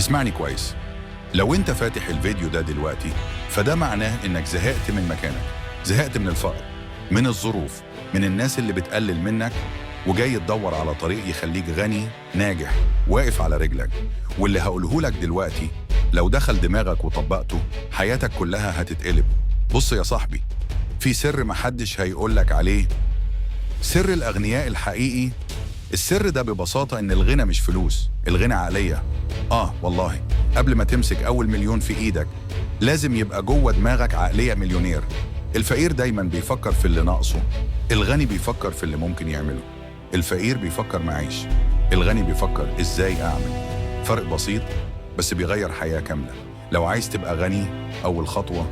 اسمعني كويس. لو انت فاتح الفيديو ده دلوقتي فده معناه انك زهقت من مكانك، زهقت من الفقر، من الظروف، من الناس اللي بتقلل منك، وجاي تدور على طريق يخليك غني ناجح واقف على رجلك. واللي هقوله لك دلوقتي لو دخل دماغك وطبقته حياتك كلها هتتقلب. بص يا صاحبي، في سر محدش هيقولك عليه، سر الأغنياء الحقيقي. السر ده ببساطة إن الغنى مش فلوس، الغنى عقلية. والله قبل ما تمسك أول مليون في إيدك لازم يبقى جوه دماغك عقلية مليونير. الفقير دايما بيفكر في اللي ناقصه، الغني بيفكر في اللي ممكن يعمله. الفقير بيفكر معيش، الغني بيفكر إزاي أعمل. فرق بسيط بس بيغير حياة كاملة. لو عايز تبقى غني، أول خطوة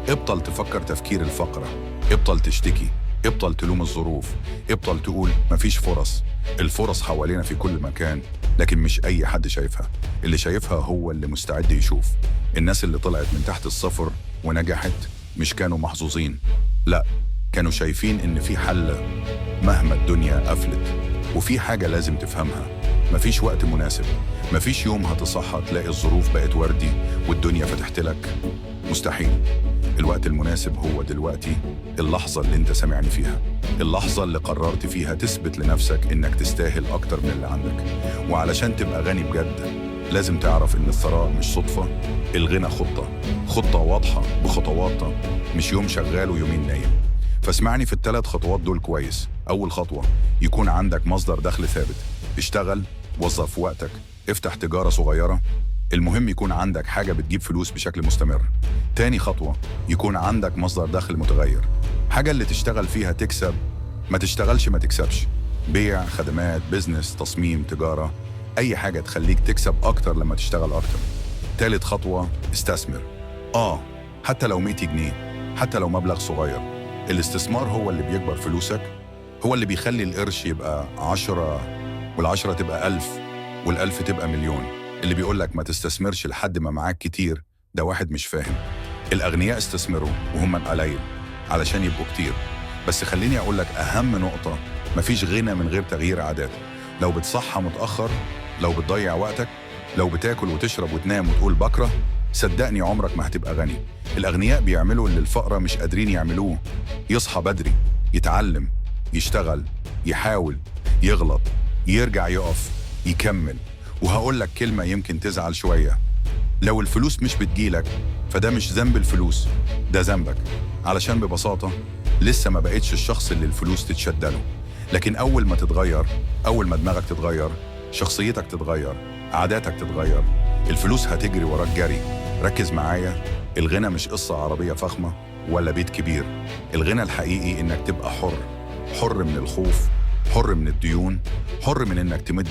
ابطل تفكر تفكير الفقرة، ابطل تشتكي، ابطل تلوم الظروف، ابطل تقول مفيش فرص. الفرص حوالينا في كل مكان، لكن مش أي حد شايفها. اللي شايفها هو اللي مستعد يشوف. الناس اللي طلعت من تحت الصفر ونجحت مش كانوا محظوظين، لا، كانوا شايفين إن في حل مهما الدنيا قفلت. وفي حاجة لازم تفهمها، مفيش وقت مناسب، مفيش يوم هتصحى تلاقي الظروف بقت وردي والدنيا فتحت لك. مستحيل. الوقت المناسب هو دلوقتي، اللحظة اللي انت سامعني فيها، اللحظة اللي قررت فيها تثبت لنفسك انك تستاهل اكتر من اللي عندك. وعلشان تبقى غني بجد لازم تعرف ان الثراء مش صدفة، الغنى خطة واضحة بخطوات، مش يوم شغال ويومين نايم. فاسمعني في ال3 خطوات دول كويس. اول خطوة، يكون عندك مصدر دخل ثابت. اشتغل، وظف وقتك، افتح تجارة صغيرة، المهم يكون عندك حاجة بتجيب فلوس بشكل مستمر. تاني خطوة، يكون عندك مصدر دخل متغير، حاجة اللي تشتغل فيها تكسب، ما تشتغلش ما تكسبش. بيع، خدمات، بيزنس، تصميم، تجارة، أي حاجة تخليك تكسب أكتر لما تشتغل أكتر. تالت خطوة، استثمر. حتى لو 100 جنيه، حتى لو مبلغ صغير. الاستثمار هو اللي بيكبر فلوسك، هو اللي بيخلي القرش يبقى 10 وال10 تبقى 1000 وال1000 تبقى مليون. اللي بيقولك ما تستثمرش لحد ما معاك كتير ده واحد مش فاهم. الأغنياء استثمروا وهم قليل علشان يبقوا كتير. بس خليني أقولك أهم نقطة، مفيش غنى من غير تغيير عادات. لو بتصحى متأخر، لو بتضيع وقتك، لو بتاكل وتشرب وتنام وتقول بكره، صدقني عمرك ما هتبقى غني. الأغنياء بيعملوا اللي الفقراء مش قادرين يعملوه. يصحى بدري، يتعلم، يشتغل، يحاول، يغلط، يرجع، يقف، يكمل. وهقول لك كلمة يمكن تزعل شوية، لو الفلوس مش بتجيلك فده مش ذنب الفلوس، ده ذنبك. علشان ببساطة لسه ما بقتش الشخص اللي الفلوس تتشدله. لكن أول ما تتغير، أول ما دماغك تتغير، شخصيتك تتغير، عاداتك تتغير، الفلوس هتجري وراك جري. ركز معايا، الغنى مش قصة عربية فخمة ولا بيت كبير. الغنى الحقيقي إنك تبقى حر، حر من الخوف، حر من الديون، حر من إنك تمد